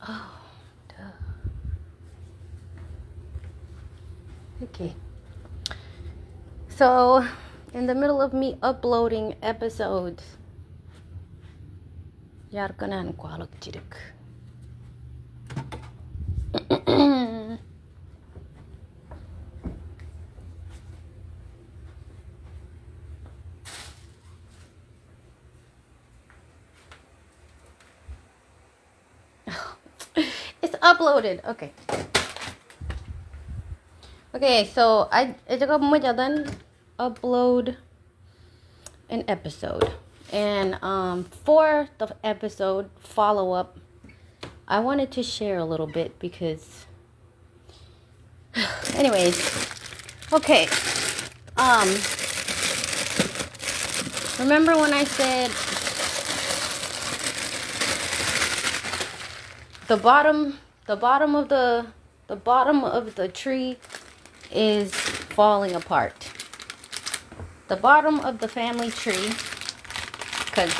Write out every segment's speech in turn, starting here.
Oh, duh. Okay. So, in the middle of me uploading episodes, yarkanan kwalak jirik. It's uploaded. Okay. Okay, so I juga mo jadan upload an episode. And for the episode follow up, I wanted to share a little bit because anyways, okay. Remember when I said the bottom of the tree is falling apart. The bottom of the family tree, because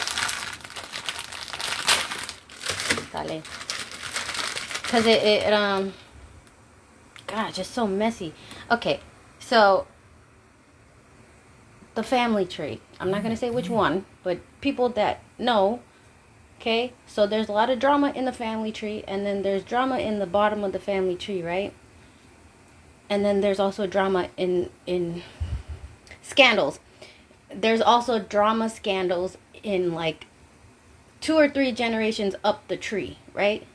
gosh, it's so messy. Okay, so the family tree. I'm not gonna say which one, but people that know. Okay, so there's a lot of drama in the family tree, and then there's drama in the bottom of the family tree, right? And then there's also drama in scandals. There's also drama scandals in like 2 or 3 generations up the tree, right?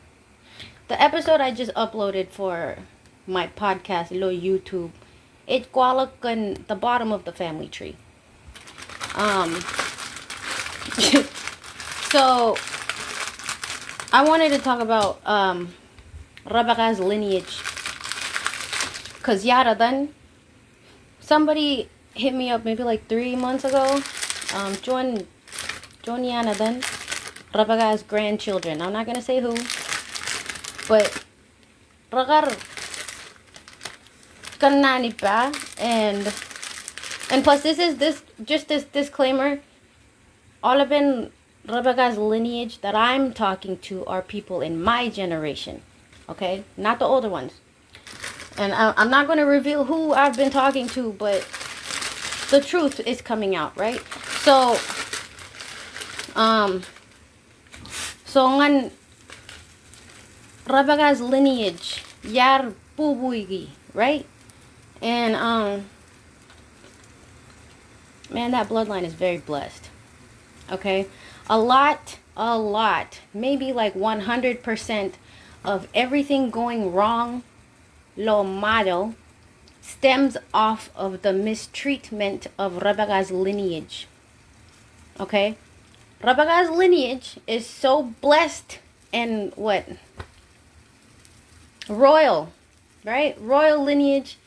The episode I just uploaded for my podcast, Lo YouTube, it kwalakan the bottom of the family tree. So I wanted to talk about Rebekha's lineage, cause yada then somebody hit me up maybe like 3 months ago. John Yana then Rebekha's grandchildren. I'm not gonna say who, but Ragar kanani pa, and plus this disclaimer. All of in Rebekha's lineage that I'm talking to are people in my generation, okay, not the older ones. And I'm not going to reveal who I've been talking to, but the truth is coming out, right? So ngan Rebekha's lineage yar pubuigi, right? And man, that bloodline is very blessed. Okay, a lot, maybe like 100% of everything going wrong, lo malo, stems off of the mistreatment of Rebekha's lineage. Okay, Rebekha's lineage is so blessed and royal, right? Royal lineage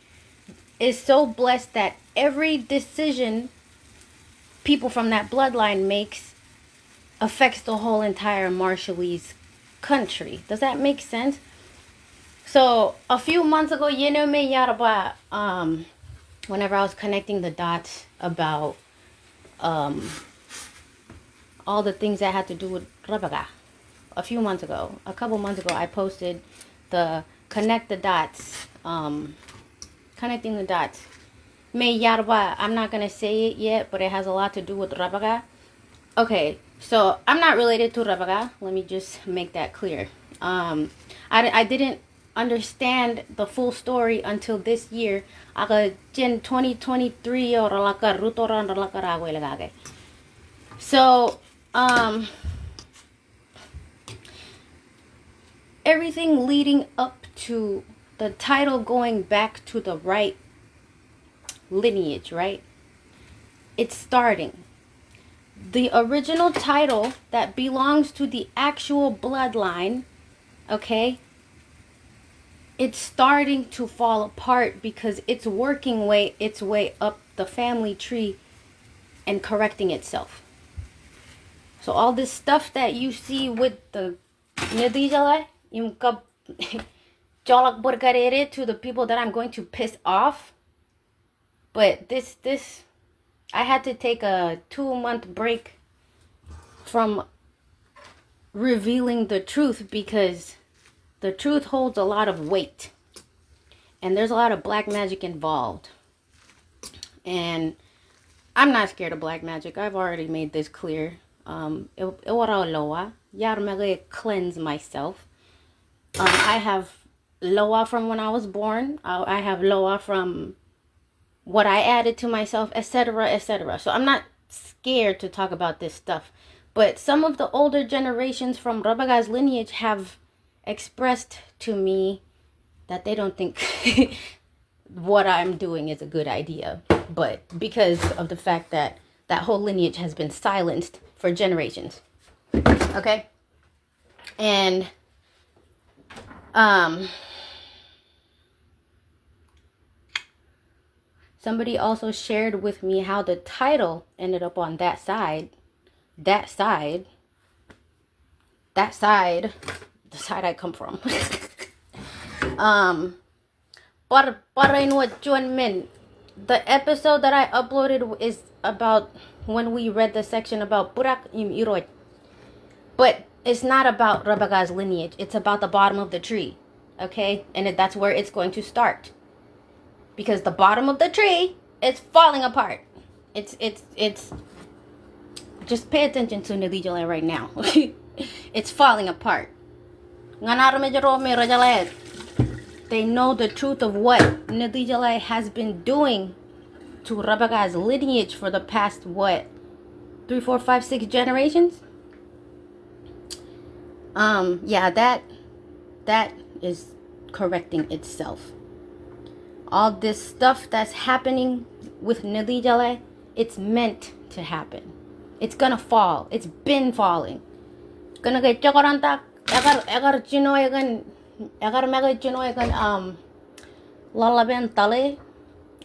is so blessed that every decision people from that bloodline makes affects the whole entire Marshallese country. Does that make sense? So a few months ago, whenever I was connecting the dots about all the things that had to do with Rebekha, a couple months ago, I posted the connect the dots, connecting the dots. I'm not going to say it yet, but it has a lot to do with Rebekha. Okay, so I'm not related to Rebekha. Let me just make that clear. I didn't understand the full story until this year. In 2023 so everything leading up to the title going back to the right lineage, right? It's starting. The original title that belongs to the actual bloodline, okay, it's starting to fall apart because it's working its way up the family tree and correcting itself. So all this stuff that you see with the to the people that I'm going to piss off. But this I had to take a 2-month break from revealing the truth because the truth holds a lot of weight. And there's a lot of black magic involved. And I'm not scared of black magic. I've already made this clear. Cleanse myself. I have loa from when I was born. I have loa from what I added to myself, etc., etc. So I'm not scared to talk about this stuff. But some of the older generations from Rebekah's lineage have expressed to me that they don't think what I'm doing is a good idea. But because of the fact that that whole lineage has been silenced for generations. Okay? And somebody also shared with me how the title ended up on that side. The side I come from. The episode that I uploaded is about when we read the section about Burak im Iroj. But it's not about Rebekah's lineage. It's about the bottom of the tree. Okay? And that's where it's going to start. Because the bottom of the tree is falling apart. It's just pay attention to Nelijale right now. It's falling apart. They know the truth of what Nelijale has been doing to Rebekah's lineage for the past, 3, 4, 5, 6 generations? Yeah, that is correcting itself. All this stuff that's happening with Nelijale, it's meant to happen. It's gonna fall. It's been falling. Gonna get Jacaranta.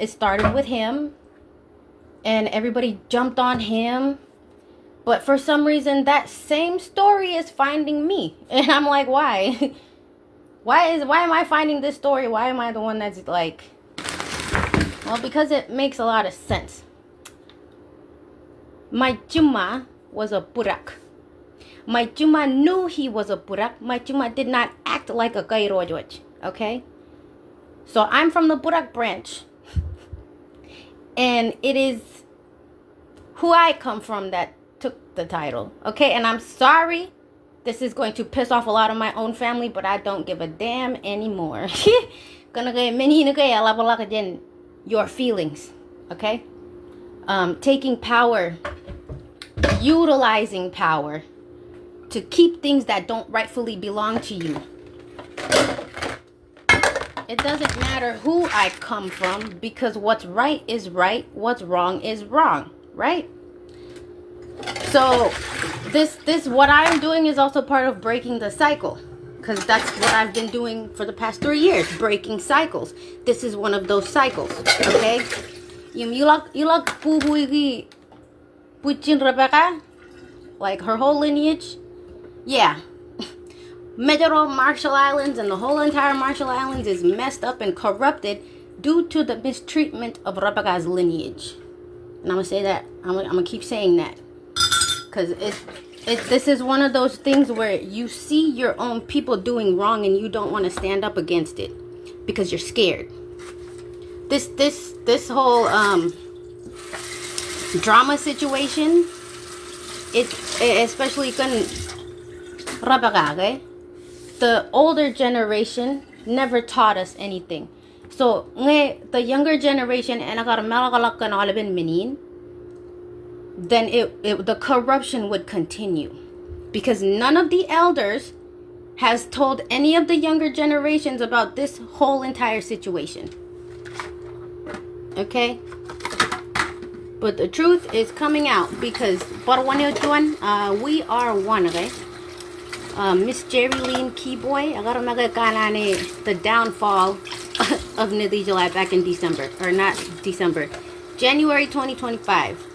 It started with him, and everybody jumped on him. But for some reason, that same story is finding me, and I'm like, why? Why am I finding this story? Why am I the one that's like? Well, because it makes a lot of sense. My Juma was a Burak. My Juma knew he was a Burak. My Juma did not act like a Gairojoj. Okay? So I'm from the Burak branch. And it is who I come from that took the title. Okay? And I'm sorry. This is going to piss off a lot of my own family, but I don't give a damn anymore. Your feelings. Okay? Taking power. Utilizing power to keep things that don't rightfully belong to you. It doesn't matter who I come from, because what's right is right, what's wrong is wrong, right? So this what I'm doing is also part of breaking the cycle, because that's what I've been doing for the past 3 years, breaking cycles. This is one of those cycles, okay? You like Rebekah, like her whole lineage, yeah. Major Marshall Islands and the whole entire Marshall Islands is messed up and corrupted due to the mistreatment of Rebekah's lineage. And I'm gonna say that. I'm gonna keep saying that, because this is one of those things where you see your own people doing wrong and you don't want to stand up against it because you're scared. This whole drama situation, especially when Rebekah, okay? The older generation never taught us anything. So the younger generation, then the corruption would continue, because none of the elders has told any of the younger generations about this whole entire situation. Okay? But the truth is coming out, because we are one, okay? Miss Jerry Leen Keyboy, the downfall of Nelijale back in December, or not December, January 2025.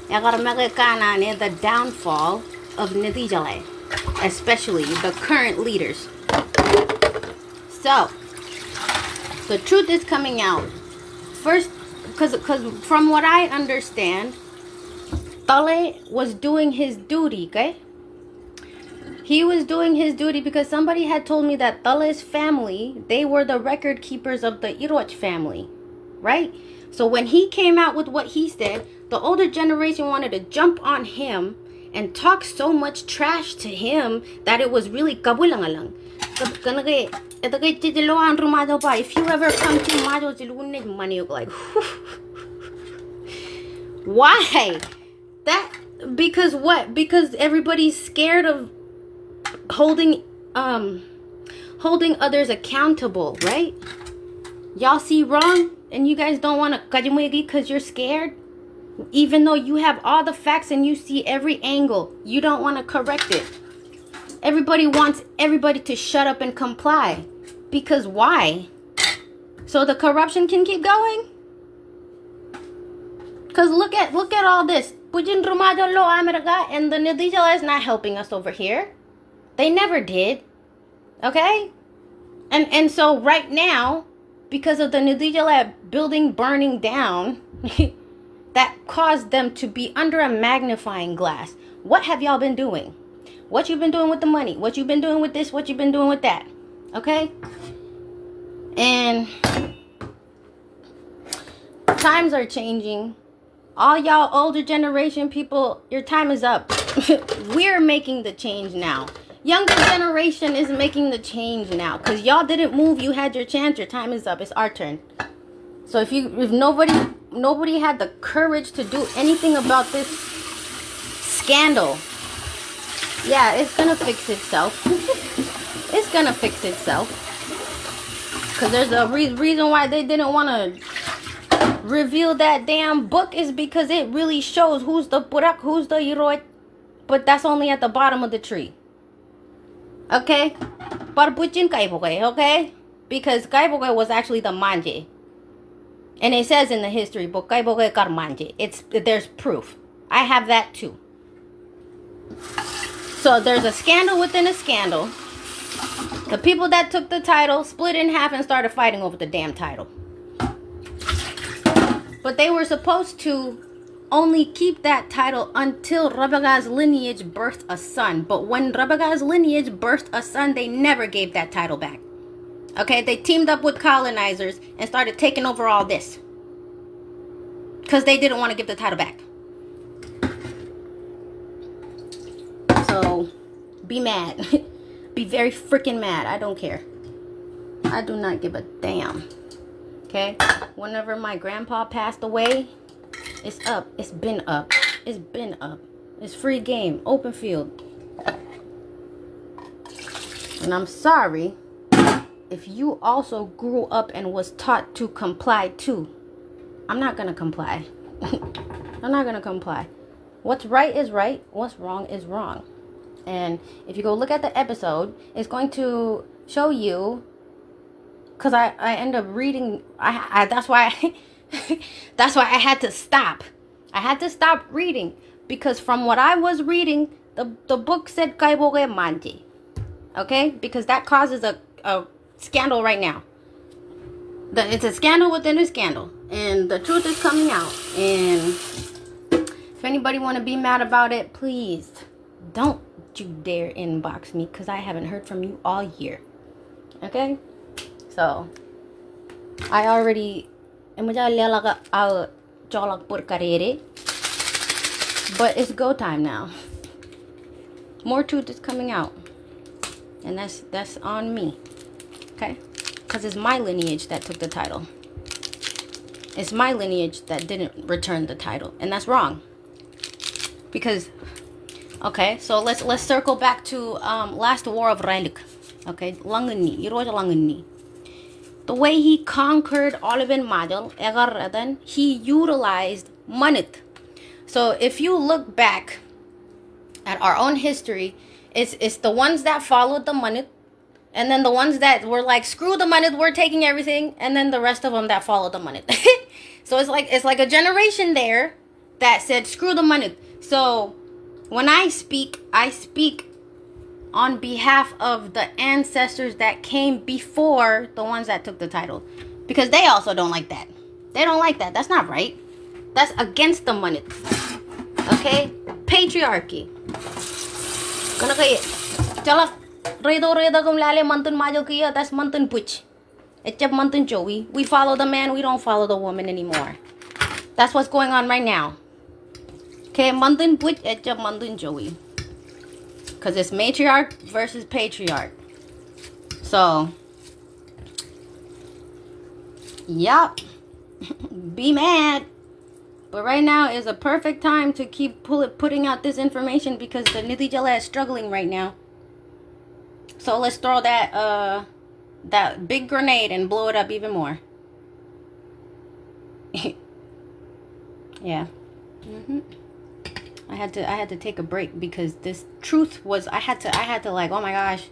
The downfall of Nelijale, especially the current leaders. So, the truth is coming out. First, because from what I understand, Tale was doing his duty, okay? He was doing his duty because somebody had told me that Tale's family, they were the record keepers of the Iroch family, right? So when he came out with what he said, the older generation wanted to jump on him and talk so much trash to him that it was really kabulangalang. If you ever come to Majo, money, like, why? That, because what? Because everybody's scared of holding others accountable, right? Y'all see wrong and you guys don't want to kajumwegi because you're scared, even though you have all the facts and you see every angle. You don't want to correct it. Everybody wants everybody to shut up and comply. Because why? So the corruption can keep going? Because look at all this. And the Nidijala is not helping us over here. They never did. Okay? And so right now, because of the Nidijala building burning down, that caused them to be under a magnifying glass. What have y'all been doing? What you've been doing with the money? What you've been doing with this? What you've been doing with that? Okay? And times are changing. All y'all older generation people, your time is up. We're making the change now. Younger generation is making the change now. Because y'all didn't move. You had your chance. Your time is up. It's our turn. So if nobody had the courage to do anything about this scandal, yeah, it's gonna fix itself. It's gonna fix itself. Because there's a reason why they didn't want to reveal that damn book, is because it really shows who's the Burak, who's the Iroy. But that's only at the bottom of the tree. Okay? Parpuchin Kaiboge, okay? Because Kaiboge was actually the Manje. And it says in the history book, Kaiboge kar Manje. There's proof. I have that too. So there's a scandal within a scandal. The people that took the title split in half and started fighting over the damn title. But they were supposed to only keep that title until Rebekah's lineage birthed a son. But when Rebekah's lineage birthed a son, they never gave that title back. Okay, they teamed up with colonizers and started taking over all this. Because they didn't want to give the title back. So, be mad. Be very freaking mad. I don't care. I do not give a damn. Okay? Whenever my grandpa passed away, it's up. It's been up. It's been up. It's free game. Open field. And I'm sorry if you also grew up and was taught to comply too. I'm not going to comply. I'm not going to comply. What's right is right. What's wrong is wrong. And if you go look at the episode, it's going to show you, because I end up reading, that's why that's why I had to stop. I had to stop reading, because from what I was reading, the book said Kaiboge Manji. Okay? Because that causes a scandal right now. It's a scandal within a scandal. And the truth is coming out. And if anybody want to be mad about it, please don't you dare inbox me, because I haven't heard from you all year. Okay? So, I already... But it's go time now. More truth is coming out. And that's on me. Okay? Because it's my lineage that took the title. It's my lineage that didn't return the title. And that's wrong. Because... Okay, so let's circle back to last war of Reilik. Okay, Langani, Iroja Langani. The way he conquered Oliven Majal, Egarradan, he utilized Manit. So if you look back at our own history, it's the ones that followed the Manit, and then the ones that were like, screw the Manit, we're taking everything, and then the rest of them that followed the Manit. So it's like a generation there that said, screw the Manit. So when I speak on behalf of the ancestors that came before the ones that took the title. Because they also don't like that. They don't like that. That's not right. That's against the money. Okay? Patriarchy. Chala reda kum lale mantun majo kiya, that's mantun puch. Echep mantun joey. We follow the man, we don't follow the woman anymore. That's what's going on right now. Okay, mantun puch, echep mantun joey. Because it's matriarch versus patriarch. So, yup. Be mad. But right now is a perfect time to keep putting out this information because the Nidhi Jala is struggling right now. So let's throw that big grenade and blow it up even more. Yeah. I had to take a break because this truth was I had to like, oh my gosh.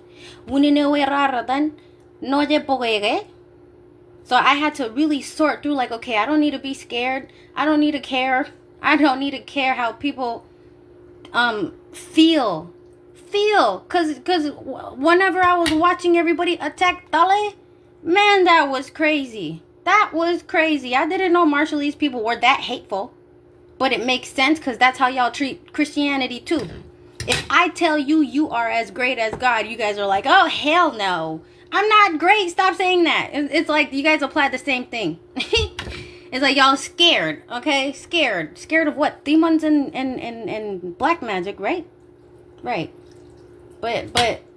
So I had to really sort through like, okay, I don't need to be scared. I don't need to care. I don't need to care how people feel. Cause whenever I was watching everybody attack Dale, man, that was crazy. That was crazy. I didn't know Marshallese people were that hateful. But it makes sense because that's how y'all treat Christianity too. If I tell you you are as great as God, you guys are like, oh, hell no. I'm not great. Stop saying that. It's like you guys apply the same thing. It's like y'all scared, okay? Scared. Scared of what? Demons and black magic, right? Right. But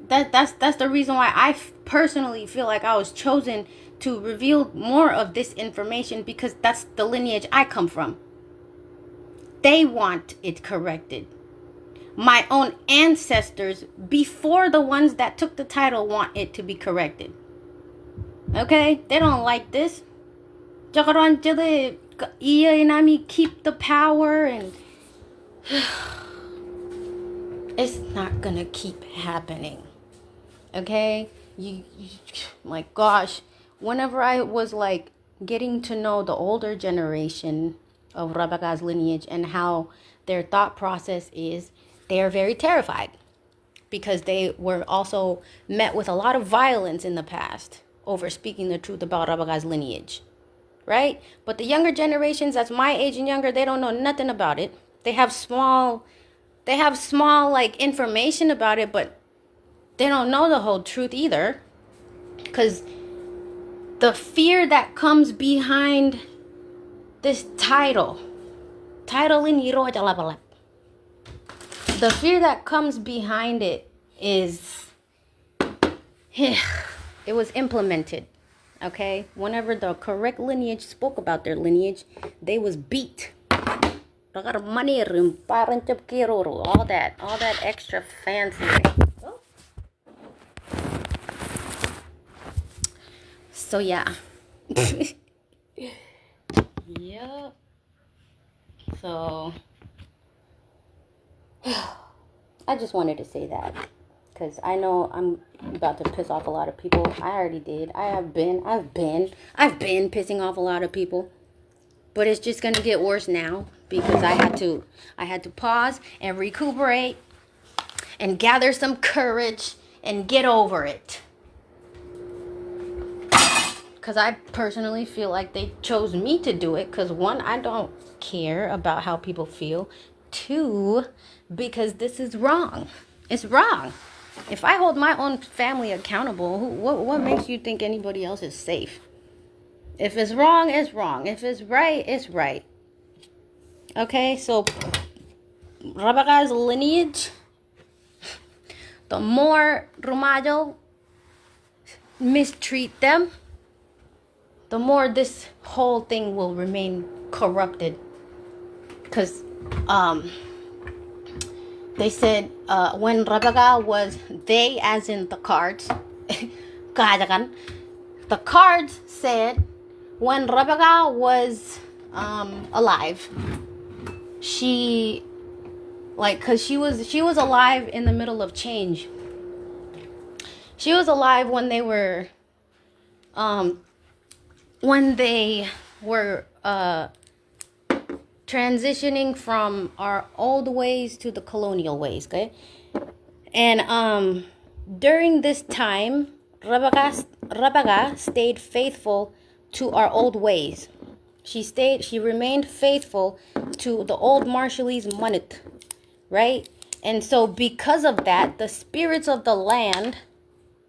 that's the reason why I personally feel like I was chosen to reveal more of this information because that's the lineage I come from. They want it corrected. My own ancestors, before the ones that took the title, want it to be corrected. Okay? They don't like this. Keep the power and it's not gonna keep happening. Okay? You my gosh. Whenever I was like getting to know the older generation of Rebekah's lineage and how their thought process is, they are very terrified because they were also met with a lot of violence in the past over speaking the truth about Rebekah's lineage, right? But the younger generations, that's my age and younger, they don't know nothing about it. They have small like information about it, but they don't know the whole truth either, because the fear that comes behind this title in Yiro, the fear that comes behind it is it was implemented. Okay, whenever the correct lineage spoke about their lineage, they was beat. All that extra fancy. So yeah. Yep. So I just wanted to say that because I know I'm about to piss off a lot of people. I already did. I've been pissing off a lot of people. But it's just gonna get worse now because I had to pause and recuperate and gather some courage and get over it. Because I personally feel like they chose me to do it. Because one, I don't care about how people feel. Two, because this is wrong. It's wrong. If I hold my own family accountable, what makes you think anybody else is safe? If it's wrong, it's wrong. If it's right, it's right. Okay, so Rebekah's lineage, the more Rumajo mistreat them, the more this whole thing will remain corrupted. Because they said when Rebekah was, they as in the cards, the cards said when Rebekah was alive, she, like, because she was alive in the middle of change. She was alive when they were transitioning from our old ways to the colonial ways, okay? And during this time, Rebekah stayed faithful to our old ways. She remained faithful to the old Marshallese manut, right? And so because of that, the spirits of the land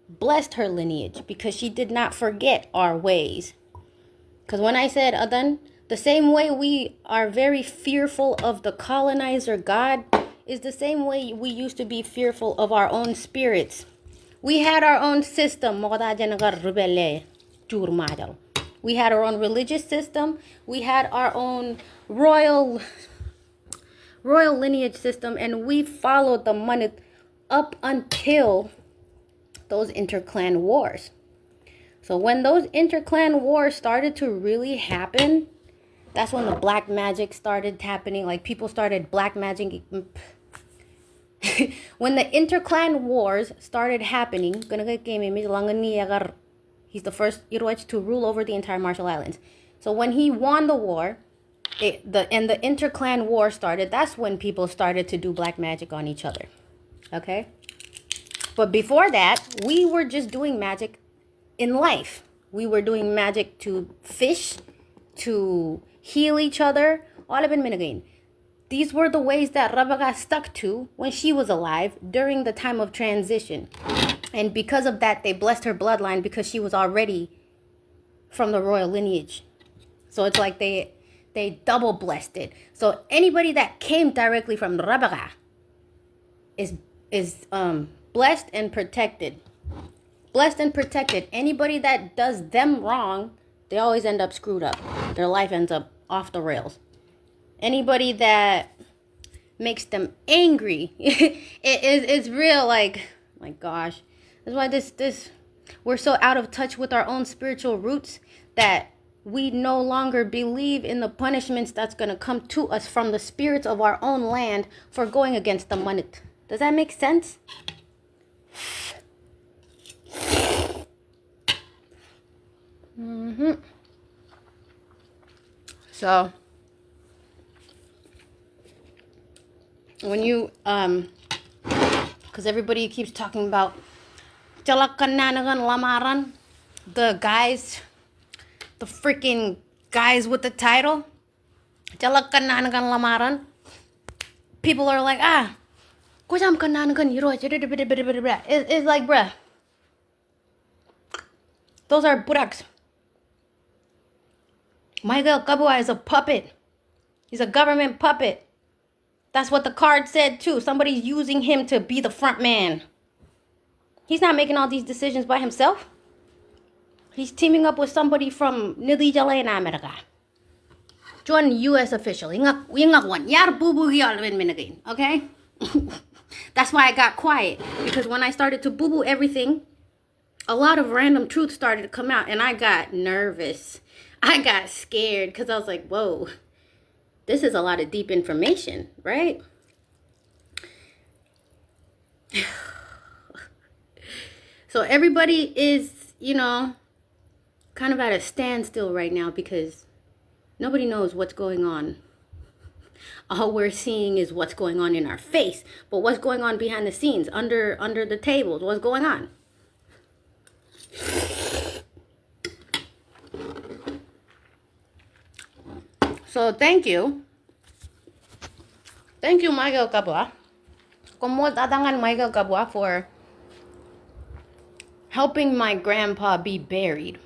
blessed her lineage because she did not forget our ways. Because when I said Adan, the same way we are very fearful of the colonizer God is the same way we used to be fearful of our own spirits. We had our own system. We had our own religious system. We had our own royal lineage system, and we followed the money up until those interclan wars. So when those interclan wars started to really happen, that's when the black magic started happening. Like people started black magic. When the interclan wars started happening, he's the first Iroech to rule over the entire Marshall Islands. So when he won the war, the interclan war started. That's when people started to do black magic on each other. Okay? But before that, we were just doing magic in life. We were doing magic to fish, to heal each other. All of it. These were the ways that Rebekha stuck to when she was alive during the time of transition. And because of that, they blessed her bloodline because she was already from the royal lineage. So it's like they double blessed it. So anybody that came directly from Rebekha is blessed and protected. Blessed and protected. Anybody that does them wrong, they always end up screwed up. Their life ends up off the rails. Anybody that makes them angry, it's real. Like, my gosh, that's why this we're so out of touch with our own spiritual roots that we no longer believe in the punishments that's gonna come to us from the spirits of our own land for going against the manit. Does that make sense? So when you because everybody keeps talking about lamaran, the freaking guys with the title, lamaran, people are like, it's like, bruh, those are buraks. Michael Kabua is a puppet. He's a government puppet. That's what the card said too. Somebody's using him to be the front man. He's not making all these decisions by himself. He's teaming up with somebody from Nidijala in America. Join U.S. official. Okay? That's why I got quiet. Because when I started to boo-boo everything, a lot of random truth started to come out. And I got nervous. I got scared because I was like, whoa, this is a lot of deep information, right? So everybody is, kind of at a standstill right now because nobody knows what's going on. All we're seeing is what's going on in our face. But what's going on behind the scenes, under the tables, what's going on? So thank you. Thank you, Michael Kabua. Dadangan Michael Kabua for helping my grandpa be buried.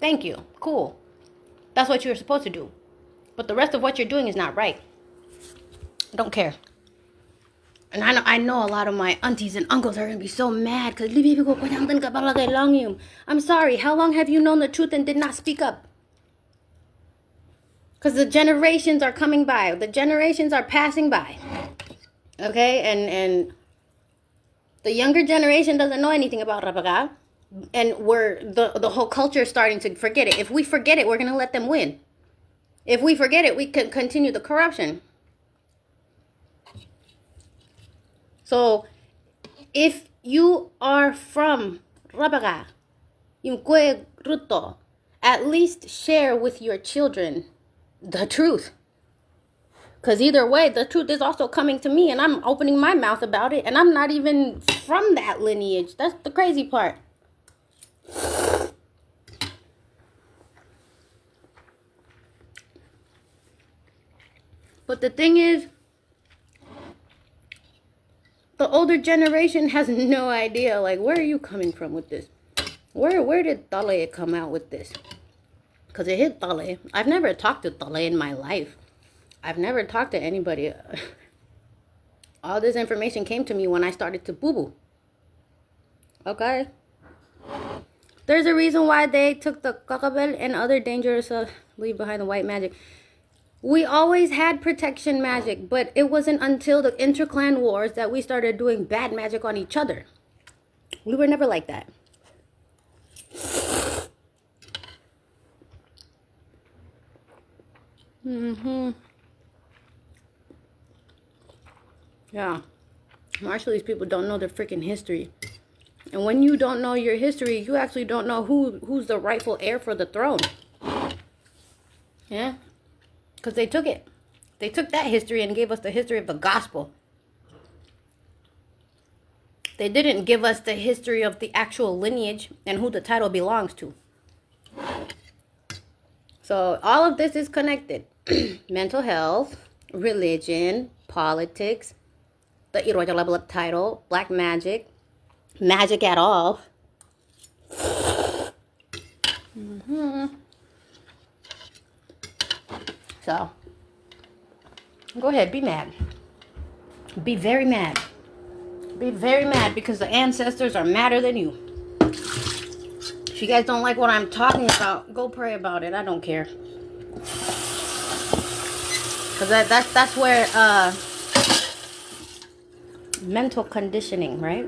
Thank you. Cool. That's what you're supposed to do. But the rest of what you're doing is not right. I don't care. And I know a lot of my aunties and uncles are going to be so mad because I'm sorry. How long have you known the truth and did not speak up? Because the generations are coming by. The generations are passing by. Okay? And the younger generation doesn't know anything about Rebekha. And the whole culture is starting to forget it. If we forget it, we're going to let them win. If we forget it, we can continue the corruption. So, if you are from Rebekha, at least share with your children the truth. Because either way, the truth is also coming to me and I'm opening my mouth about it and I'm not even from that lineage. That's the crazy part. But the thing is, the older generation has no idea. Like, where are you coming from with this? Where did Tale come out with this? Because it hit Tale. I've never talked to Tale in my life. I've never talked to anybody. All this information came to me when I started to boo-boo. Okay? There's a reason why they took the kakabel and other dangerous leave behind the white magic. We always had protection magic, but it wasn't until the interclan wars that we started doing bad magic on each other. We were never like that. Yeah. Marshallese people don't know their freaking history. And when you don't know your history, you actually don't know who's the rightful heir for the throne. Yeah? Because they took it. They took that history and gave us the history of the gospel. They didn't give us the history of the actual lineage and who the title belongs to. So all of this is connected. Mental health, religion, politics, the erotic level up title, black magic, magic at all. So, go ahead, be mad. Be very mad. Be very mad because the ancestors are madder than you. If you guys don't like what I'm talking about, go pray about it. I don't care. Because that's where mental conditioning, right?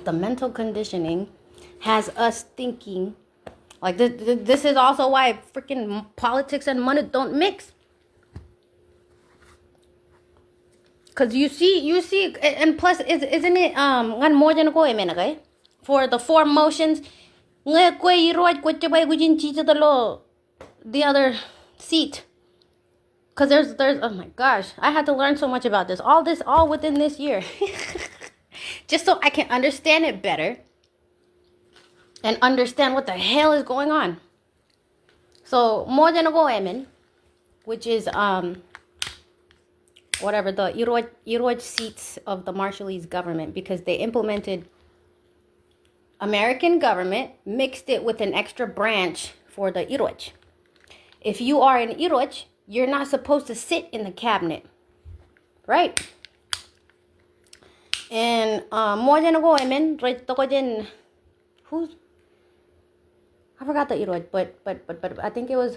The mental conditioning has us thinking like this is also why freaking politics and money don't mix. Because you see, and plus, isn't it one more than go okay? For the four motions, the other seat. Because there's oh my gosh, I had to learn so much about this all within this year. Just so I can understand it better and understand what the hell is going on. So more than a go which is whatever the Iroj seats of the Marshallese government, because they implemented American government, mixed it with an extra branch for the Iroj. If you are an Iroj, you're not supposed to sit in the cabinet, right? And more than a go who's I forgot the Iroj, but I think it was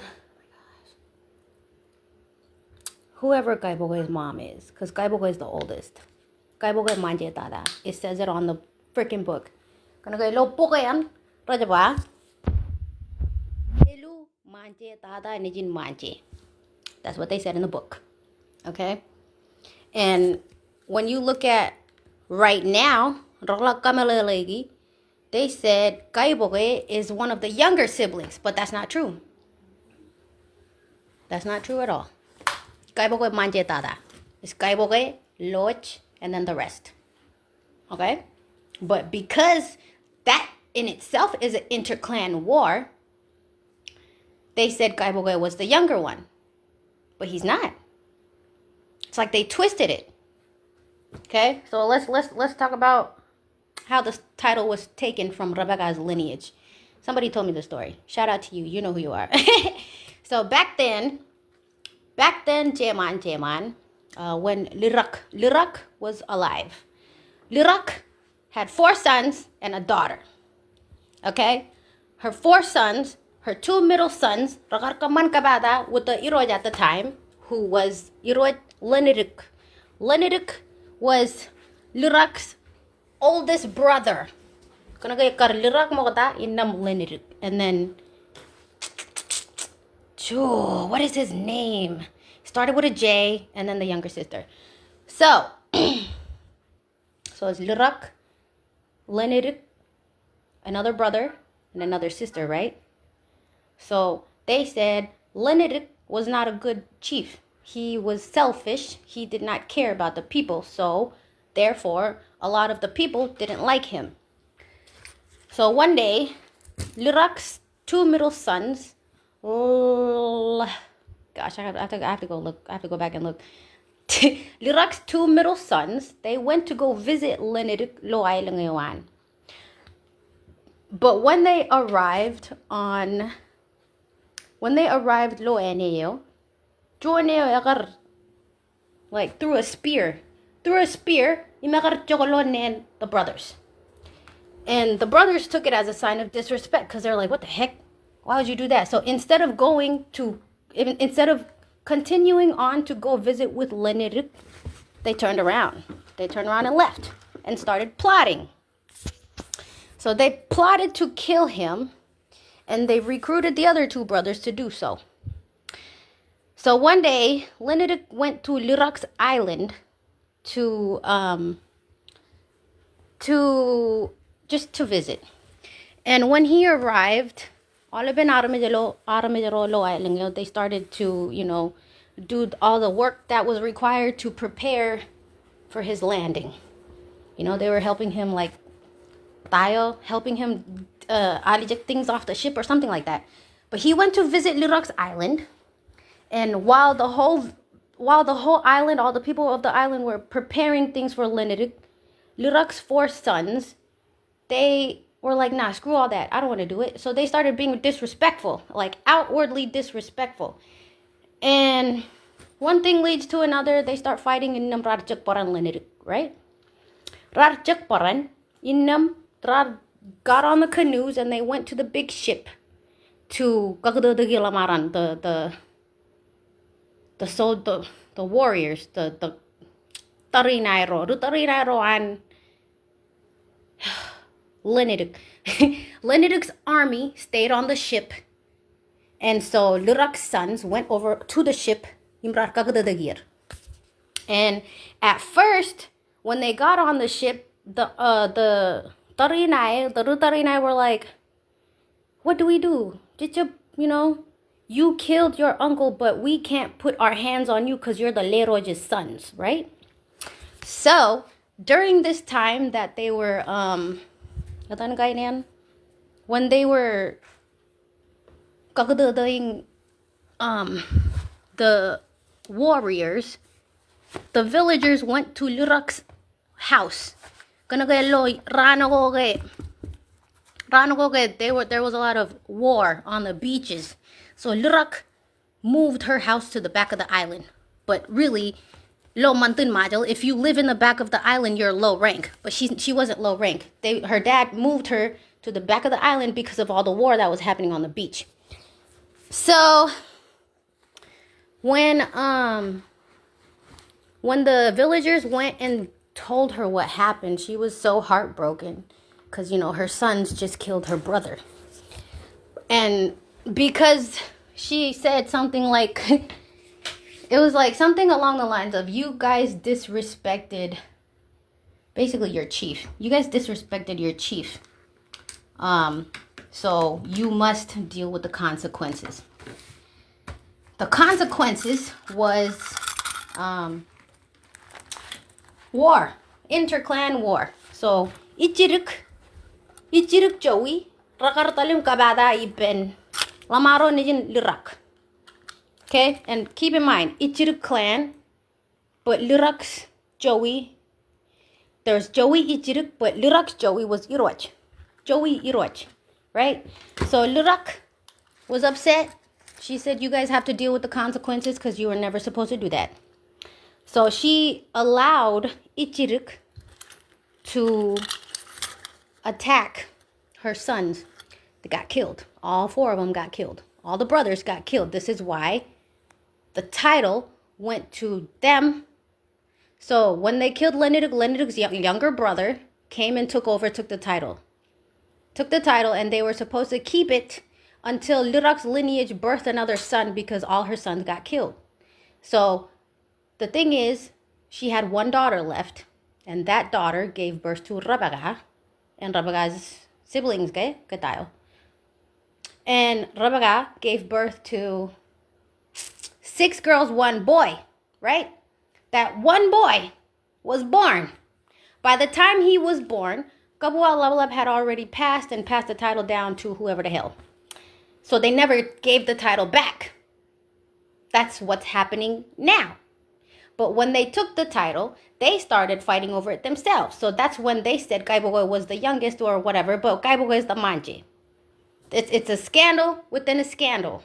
whoever Kaiboge's mom is, because Kaiboge is the oldest. Kaiboge manje tada. It says it on the freaking book. Kana kay lo pokean, raja ba? Elu manje tada nijin manje. That's what they said in the book. Okay? And when you look at right now, they said Kaiboge is one of the younger siblings, but that's not true. That's not true at all. Kaiboge manje tada. It's Kaiboge, Loch, and then the rest. Okay? But because that in itself is an interclan war, they said Kaiboge was the younger one. But he's not. It's like they twisted it. Okay? So let's talk about how the title was taken from Rebekha's lineage. Somebody told me the story. Shout out to you. You know who you are. So back then, Jeman, when Lirak was alive. Lirak had 4 sons and a daughter. Okay? Her 4 sons, her 2 middle sons, Rakarkaman Kabada, with the Iroj at the time, who was Iroj Lenirik. Lenirik was Lirak's oldest brother. And then, what is his name? Started with a J, and then the younger sister. So it's Lirak, Lenirik, another brother, and another sister, right? So they said Lenirik was not a good chief. He was selfish. He did not care about the people. So therefore, a lot of the people didn't like him. So one day, Lirak's 2 middle sons, gosh, I have to go look. I have to go back and look. Lirak's two middle sons, they went to go visit Lenirik Loai Langawan. But when they arrived Loeneo, Joaneo agar like threw a spear, imagar chokolonen the brothers. And the brothers took it as a sign of disrespect because they're like, what the heck? Why would you do that? So instead of continuing on to go visit with Lenirik, they turned around. They turned around and left and started plotting. So they plotted to kill him, and they recruited the other two brothers to do so. So one day, Lenirik went to Lirak's island to visit. And when he arrived, they started to, do all the work that was required to prepare for his landing. They were helping him aliject things off the ship or something like that. But he went to visit Lirak's island, and while the whole island, all the people of the island were preparing things for Lirak's four sons, they were like, nah, screw all that. I don't want to do it. So they started being disrespectful, like outwardly disrespectful. And one thing leads to another. They start fighting in Rarjakparan Lenirik, right? Rarjakparan, got on the canoes and they went to the big ship to Gagdadagilamaran, the warriors, the Tarinairo and Lenirik. Lenirik's army stayed on the ship, and so Lirak's sons went over to the ship, and at first, when they got on the ship, the Rutarinai were like, what do we do? You killed your uncle, but we can't put our hands on you because you're the Leroj's sons, right? So, during this time that they were, when they were the warriors, the villagers went to Lirak's house. There was a lot of war on the beaches. So Lirak moved her house to the back of the island. But really, low mantun majal, if you live in the back of the island, you're low rank. But she wasn't low rank. Her dad moved her to the back of the island because of all the war that was happening on the beach. So when the villagers went and told her what happened, she was so heartbroken because her sons just killed her brother. And because she said something like it was like something along the lines of, you guys disrespected basically your chief. You guys disrespected your chief. So you must deal with the consequences. The consequences was war, interclan war. So Ichiruk Joey, Rakartalim Kabada Iben, Lamaro Nijin Lirak. Okay, and keep in mind, Ichiruk clan, but Lirak's Joey, there's Joey Ichiruk, but Lirak's Joey was Iroch. Joey Iroch, right? So Lirak was upset. She said, you guys have to deal with the consequences because you were never supposed to do that. So she allowed Ichiruk to attack her sons. They got killed. All four of them got killed. All the brothers got killed. This is why the title went to them. So when they killed Leniduk's younger brother came and took the title. And they were supposed to keep it until Lirak's lineage birthed another son because all her sons got killed. So the thing is, she had one daughter left, and that daughter gave birth to Rebekha, and Rebekha's siblings, and Rebekha gave birth to 6 girls, 1 boy, right? That one boy was born. By the time he was born, Kabua Level Up had already passed the title down to whoever the hell. So they never gave the title back. That's what's happening now. But when they took the title, they started fighting over it themselves. So that's when they said Bwebwe was the youngest or whatever, but Bwebwe is the manje. It's a scandal within a scandal.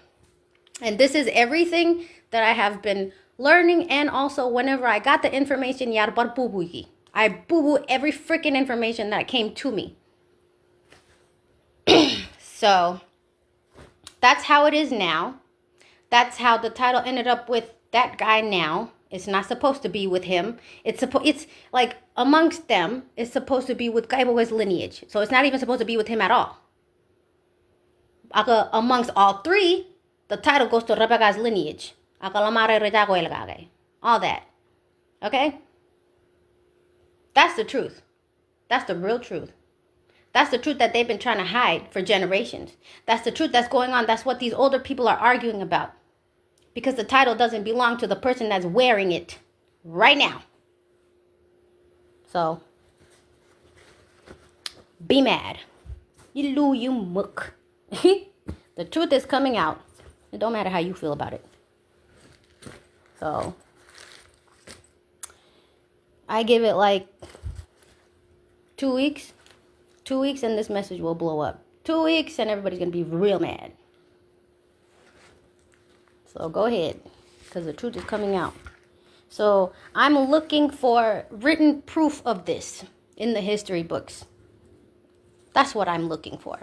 And this is everything that I have been learning. And also whenever I got the information, yarbar bubuki. I boo-boo every freaking information that came to me. So that's how it is now. That's how the title ended up with that guy now. It's not supposed to be with him. It's like amongst them, it's supposed to be with Bwebwe's lineage. So it's not even supposed to be with him at all. Amongst all three, the title goes to Rebekha's lineage. All that. Okay? That's the truth. That's the real truth. That's the truth that they've been trying to hide for generations. That's the truth that's going on. That's what these older people are arguing about. Because the title doesn't belong to the person that's wearing it right now. So, be mad. You muck. The truth is coming out. It don't matter how you feel about it. So, I give it like 2 weeks. 2 weeks and this message will blow up. 2 weeks and everybody's going to be real mad. So go ahead, because the truth is coming out. So I'm looking for written proof of this in the history books. That's what I'm looking for.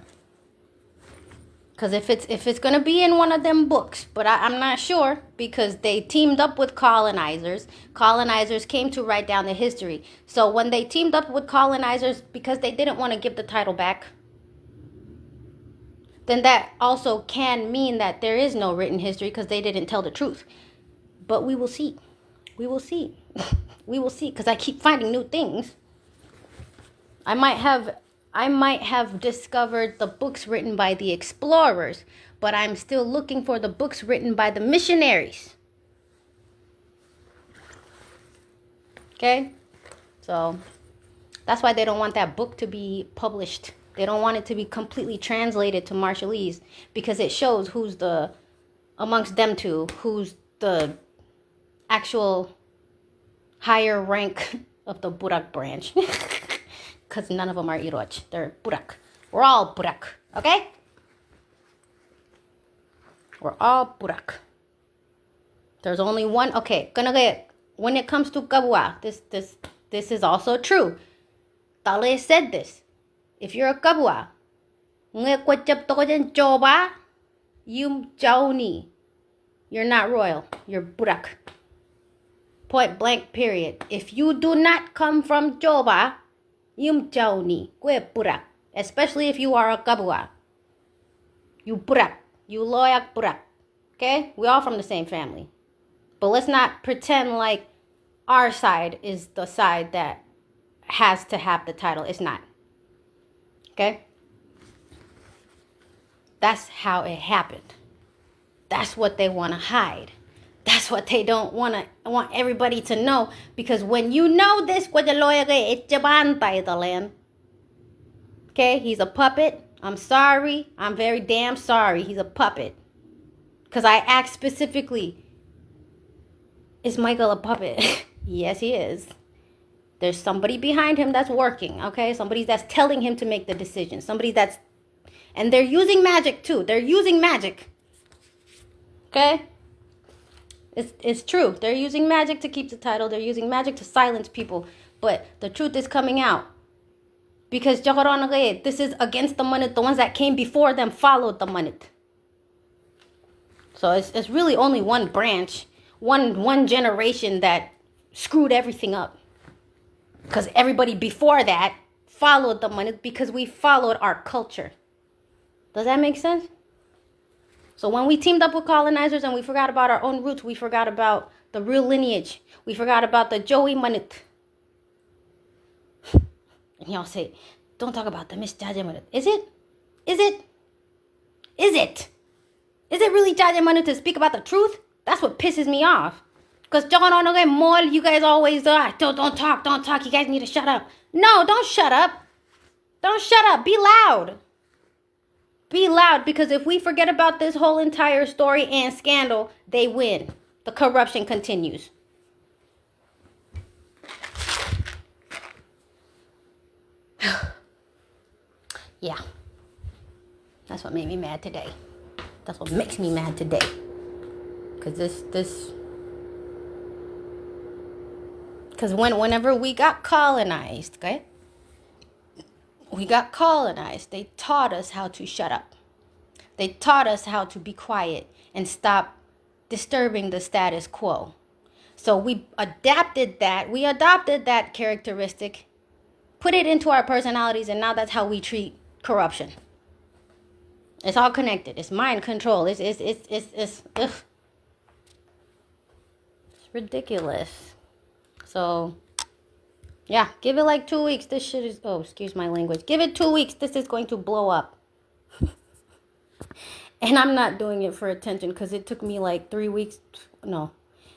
Because if it's going to be in one of them books, but I'm not sure, because they teamed up with colonizers. Colonizers came to write down the history. So when they teamed up with colonizers because they didn't want to give the title back, then that also can mean that there is no written history because they didn't tell the truth. But we will see. We will see. We will see, because I keep finding new things. I might have discovered the books written by the explorers, but I'm still looking for the books written by the missionaries. Okay? So that's why they don't want that book to be published. They don't want it to be completely translated to Marshallese, because it shows who's amongst them two, who's the actual higher rank of the Burak branch. Because none of them are Iroch. They're Burak. We're all Burak. Okay? We're all Burak. There's only one. Okay. When it comes to Kabua, this is also true. Tale said this. If you're a Kabua, you're not royal. You're Burak. Point blank, period. If you do not come from Joba, especially if you are a Kabua. You Burak. You Loyak Burak. Okay? We all from the same family. But let's not pretend like our side is the side that has to have the title. It's not. Okay? That's how it happened. That's what they want to hide. That's what they don't want everybody to know. Because when you know this, okay, he's a puppet. I'm sorry. I'm very damn sorry. He's a puppet. Because I asked specifically, is Michael a puppet? Yes, he is. There's somebody behind him that's working, okay? Somebody that's telling him to make the decision. And they're using magic too. They're using magic. Okay? It's true. They're using magic to keep the title. They're using magic to silence people. But the truth is coming out. Because this is against the manit. The ones that came before them followed the manit. So it's really only one branch, one generation that screwed everything up. Because everybody before that followed the manit because we followed our culture. Does that make sense? So when we teamed up with colonizers and we forgot about our own roots, we forgot about the real lineage. We forgot about the Joey manit. And y'all say, don't talk about the Miss Jaja manit. Is it? Is it? Is it? Is it really Jaja manit to speak about the truth? That's what pisses me off. Because you guys always don't talk. You guys need to shut up. No, don't shut up. Don't shut up. Be loud. Be loud, because if we forget about this whole entire story and scandal, they win. The corruption continues. Yeah. That's what made me mad today. That's what makes me mad today. Because whenever we got colonized, okay? We got colonized. They taught us how to shut up. They taught us how to be quiet and stop disturbing the status quo. So we adapted that. We adopted that characteristic, put it into our personalities, and now that's how we treat corruption. It's all connected. It's mind control. It's ridiculous. So, yeah, give it like 2 weeks. This shit is, oh, excuse my language. Give it 2 weeks. This is going to blow up. And I'm not doing it for attention because it took me like 3 weeks. No,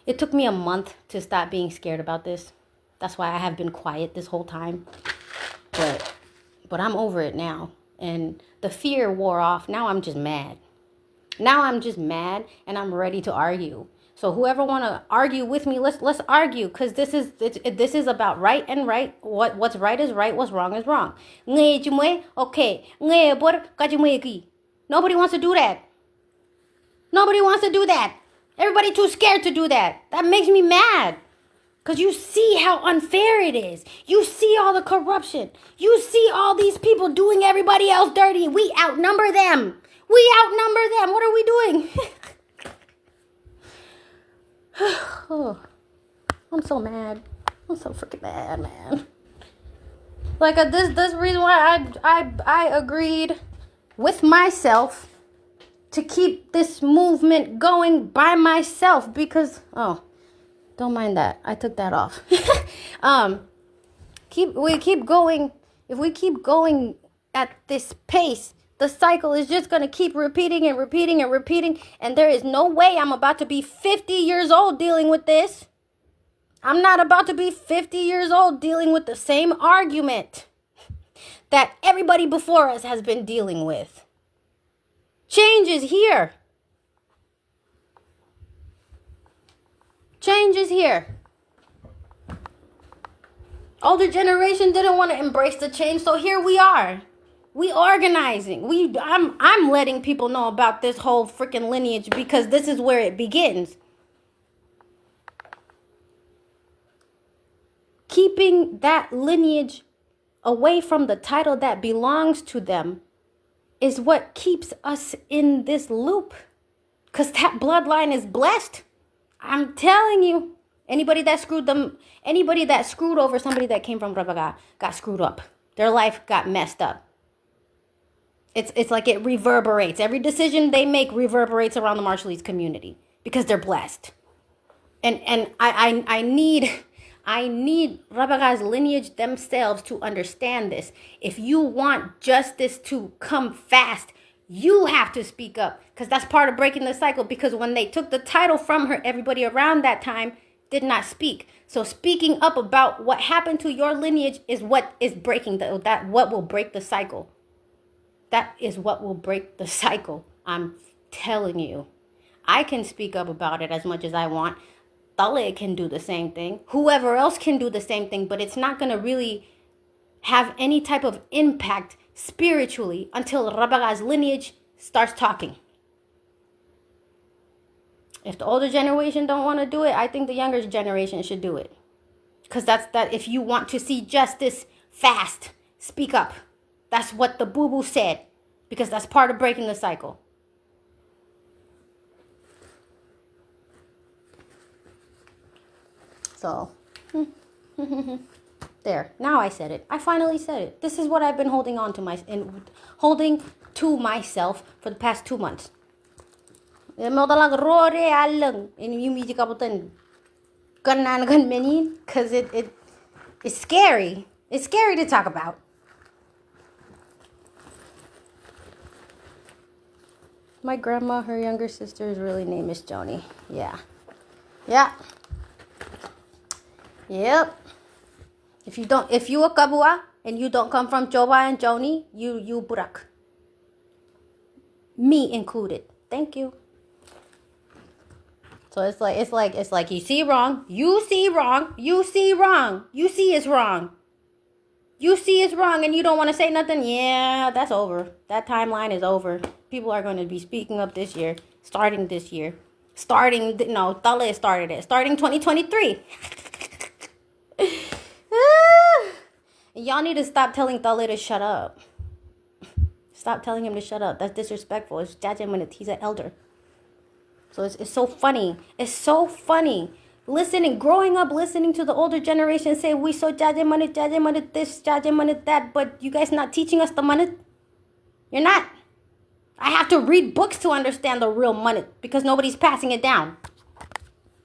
it took me a month to stop being scared about this. That's why I have been quiet this whole time. But I'm over it now. And the fear wore off. Now I'm just mad. Now I'm just mad and I'm ready to argue. So whoever want to argue with me, let's argue, because this is about right and right. What's right is right. What's wrong is wrong. Okay. Nobody wants to do that. Nobody wants to do that. Everybody too scared to do that. That makes me mad. Because you see how unfair it is. You see all the corruption. You see all these people doing everybody else dirty. We outnumber them. What are we doing? Oh, I'm so mad. I'm so freaking mad, man. Like this reason why I agreed with myself to keep this movement going by myself, because don't mind that. I took that off. We keep going. If we keep going at this pace, the cycle is just going to keep repeating and repeating and repeating. And there is no way I'm about to be 50 years old dealing with this. I'm not about to be 50 years old dealing with the same argument that everybody before us has been dealing with. Change is here. Change is here. Older generation didn't want to embrace the change, so here we are. We organizing. I'm letting people know about this whole freaking lineage because this is where it begins. Keeping that lineage away from the title that belongs to them is what keeps us in this loop. Because that bloodline is blessed. I'm telling you. Anybody that screwed over somebody that came from Rebekha got screwed up. Their life got messed up. It's like it reverberates. Every decision they make reverberates around the Marshallese community because they're blessed. And I need Rebekha's lineage themselves to understand this. If you want justice to come fast, you have to speak up, because that's part of breaking the cycle. Because when they took the title from her, everybody around that time did not speak. So speaking up about what happened to your lineage is what is breaking what will break the cycle. That is what will break the cycle. I'm telling you. I can speak up about it as much as I want. Tale can do the same thing. Whoever else can do the same thing, but it's not going to really have any type of impact spiritually until Rebekha's lineage starts talking. If the older generation don't want to do it, I think the younger generation should do it. Because that's that. If you want to see justice fast, speak up. That's what the boo-boo said. Because that's part of breaking the cycle. So, there. Now I said it. I finally said it. This is what I've been holding to myself for the past 2 months. Because it's scary. It's scary to talk about. My grandma, her younger sister's really name is Joni. Yeah. Yep. If you a Kabua and you don't come from Joba and Joni, you Burak. Me included. Thank you. So it's like you see wrong, you see it's wrong. You see it's wrong and you don't want to say nothing? Yeah, that's over. That timeline is over. People are going to be speaking up this year, starting this year. Tale started it. Starting 2023. Y'all need to stop telling Tale to shut up. Stop telling him to shut up. That's disrespectful. It's judgment. He's an elder. So it's so funny. It's so funny. Growing up listening to the older generation say we so judgment this, judgment that, but you guys not teaching us the money. You're not. I have to read books to understand the real money because nobody's passing it down.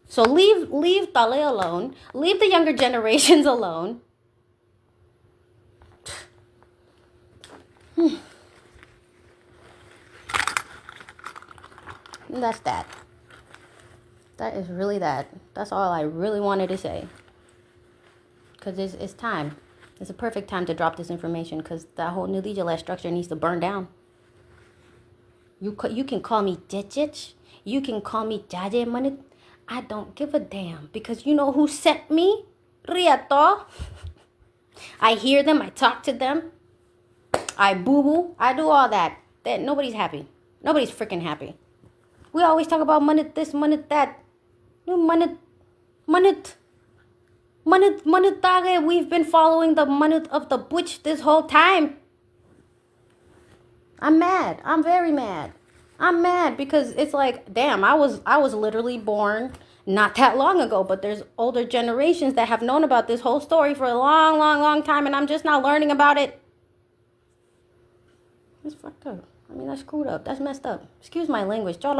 So leave Tale alone. Leave the younger generations alone. And that's that. That is really that. That's all I really wanted to say. Because it's time. It's a perfect time to drop this information because that whole New Legion structure needs to burn down. You can call me Jejich. You can call me Jaje Manit. I don't give a damn because you know who sent me? Riato. I hear them. I talk to them. I boo-boo. I do all that. Nobody's happy. Nobody's freaking happy. We always talk about manit this, manit that. Manit. We've been following the manit of the butch this whole time. I'm mad. I'm very mad. I'm mad because it's like, damn, I was literally born not that long ago, but there's older generations that have known about this whole story for a long, long, long time, and I'm just now learning about it. That's fucked up. I mean, that's screwed up. That's messed up. Excuse my language. I'm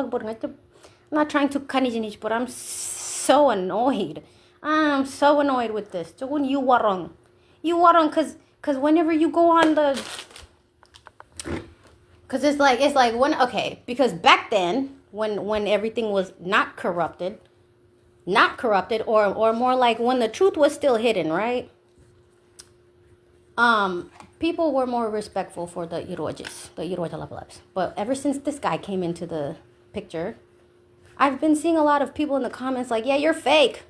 not trying to kanijinish, but I'm so annoyed. I'm so annoyed with this. You warong. Because whenever you go on the... Because it's like when... Okay, because back then, when everything was not corrupted, or more like when the truth was still hidden, right? People were more respectful for the Iroja level ups. But ever since this guy came into the picture, I've been seeing a lot of people in the comments like, yeah, you're fake.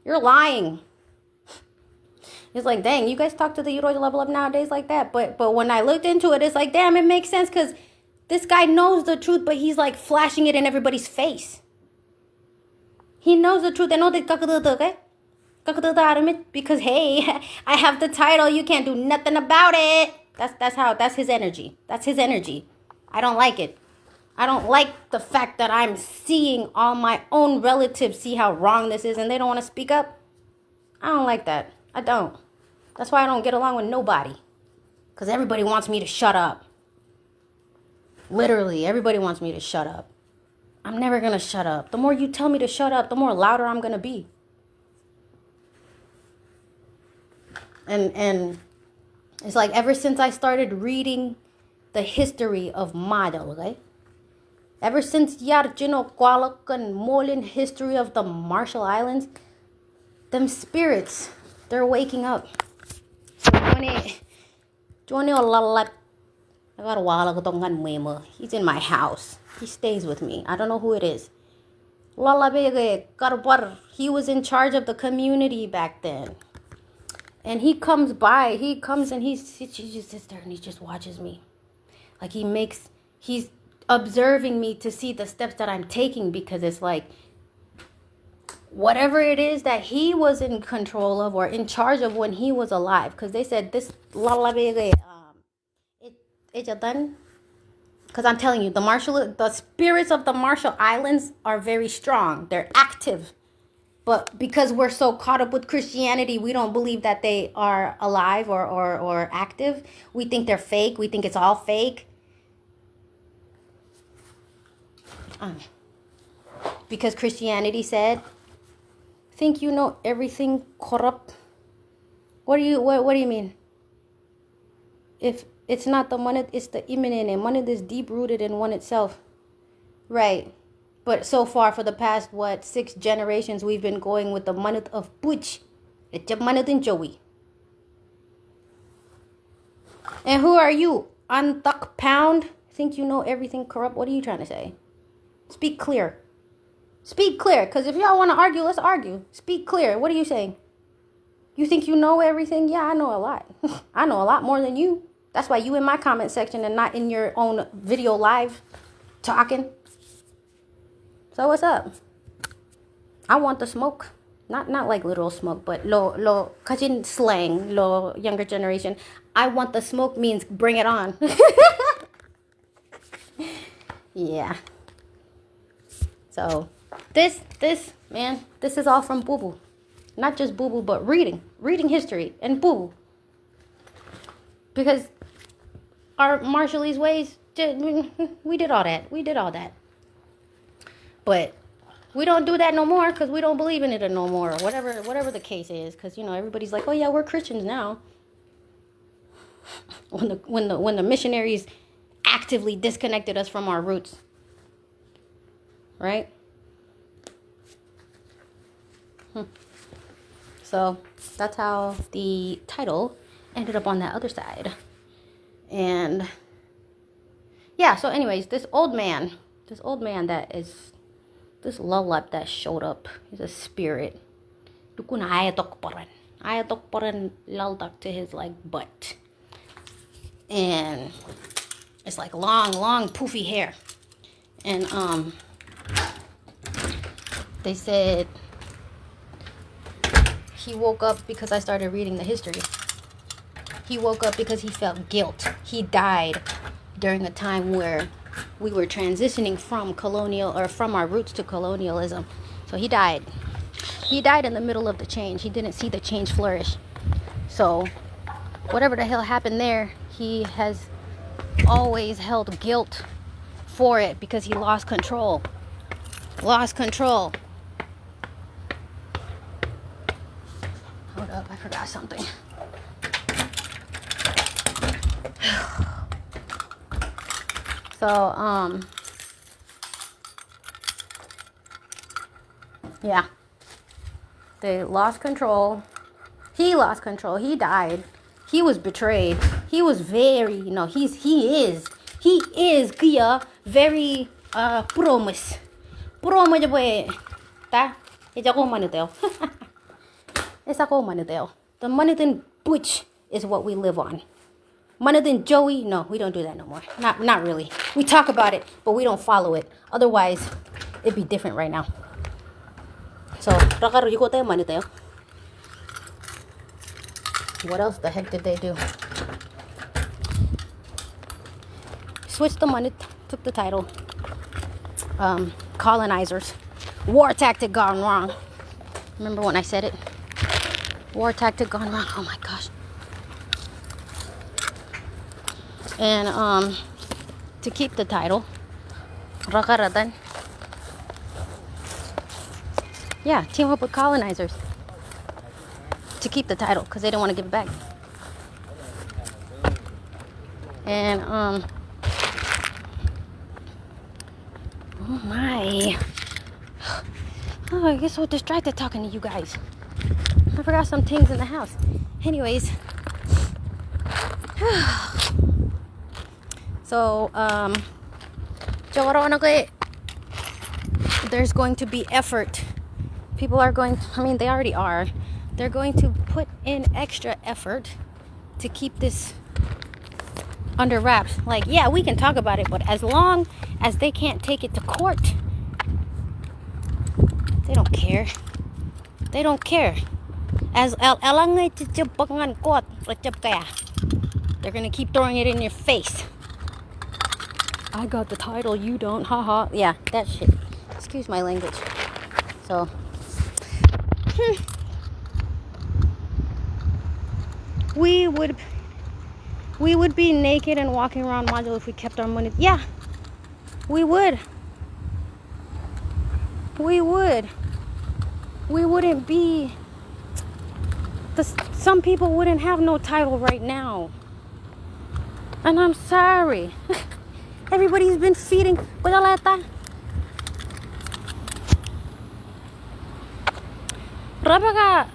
You're lying. It's like, dang, you guys talk to the Iroja level up nowadays like that. But when I looked into it, it's like, damn, it makes sense because this guy knows the truth, but he's like flashing it in everybody's face. He knows the truth. Because hey, I have the title. You can't do nothing about it. That's his energy. That's his energy. I don't like it. I don't like the fact that I'm seeing all my own relatives see how wrong this is and they don't want to speak up. I don't like that. I don't. That's why I don't get along with nobody. Because everybody wants me to shut up. Literally, everybody wants me to shut up. I'm never going to shut up. The more you tell me to shut up, the more louder I'm going to be. And it's like ever since I started reading the history of Madal, okay? Ever since Yarjino Kwalakan Molin history of the Marshall Islands, them spirits, they're waking up. So he's in my house. He stays with me. I don't know who it is. He was in charge of the community back then. And he comes and he just sits there and he just watches me. Like he's observing me to see the steps that I'm taking because it's like whatever it is that he was in control of or in charge of when he was alive. Because they said this it's done. Because I'm telling you, the spirits of the Marshall Islands are very strong. They're active. But because we're so caught up with Christianity, we don't believe that they are alive or active. We think they're fake. We think it's all fake. Because Christianity said, think you know everything corrupt. What do you mean? If it's not the money, it's the imminent, and money is deep rooted in one itself. Right. But so far, for the past, 6 generations, we've been going with the manut of Puch. It's a manut in Joey. And who are you? Untuck Pound? Think you know everything corrupt? What are you trying to say? Speak clear. Speak clear. Because if y'all want to argue, let's argue. Speak clear. What are you saying? You think you know everything? Yeah, I know a lot. I know a lot more than you. That's why you in my comment section and not in your own video live talking. So what's up? I want the smoke. Not like literal smoke, but lo kajin slang, lo younger generation. I want the smoke means bring it on. Yeah. So this man, this is all from Boo Boo. Not just Boo Boo, but reading history and Boo Boo. Because our Marshallese ways, we did all that. But we don't do that no more because we don't believe in it no more, or whatever the case is. Because, you know, everybody's like, oh yeah, we're Christians now. When the missionaries actively disconnected us from our roots, right? So that's how the title ended up on that other side. And yeah, so anyways, this old man that is this lullab that showed up is a spirit. Dukuna ayatok paran laldak to his like butt. And it's like long poofy hair. And they said he woke up because I started reading the history. He woke up because he felt guilt. He died during a time where we were transitioning from our roots to colonialism. So he died. He died in the middle of the change. He didn't see the change flourish. So whatever the hell happened there, he has always held guilt for it because he lost control. Hold up, I forgot something. So, yeah. They lost control. He lost control. He died. He was betrayed. He was very, he is kaya very promise. Promise boy. Ta? It's ako manuteo. It's ako manuteo. The Manuthan butch is what we live on. Manuthan Joey, no, we don't do that no more. Not really. We talk about it, but we don't follow it. Otherwise, it'd be different right now. So, what else the heck did they do? Switched the money, took the title. Colonizers. War tactic gone wrong. Remember when I said it? War tactic gone wrong. Oh my gosh. And to keep the title, Rakaratan. Yeah, team up with colonizers to keep the title because they didn't want to give it back. And oh my, oh, I get so distracted talking to you guys. I forgot some things in the house. Anyways, so there's going to be effort. People are going to, they already are. They're going to put in extra effort to keep this under wraps. Like, yeah, we can talk about it, but as long as they can't take it to court, they don't care. They don't care. As they're gonna keep throwing it in your face. I got the title, you don't, haha. Yeah, that shit. Excuse my language. So we would be naked and walking around Module if we kept our money. Yeah, we would. We wouldn't be. Some people wouldn't have no title right now. And I'm sorry. Everybody's been feeding. Rebekha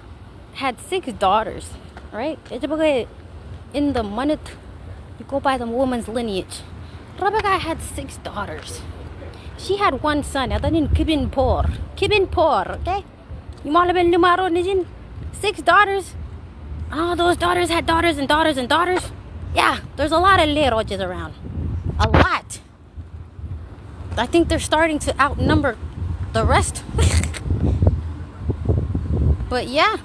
had 6 daughters, right? In the month, you go by the woman's lineage. Rebekha had 6 daughters. She had 1 son. Kibin por, okay? You 6 daughters. all those daughters had daughters and daughters and daughters. Yeah, there's a lot of leroches around. A lot. I think they're starting to outnumber the rest. But yeah.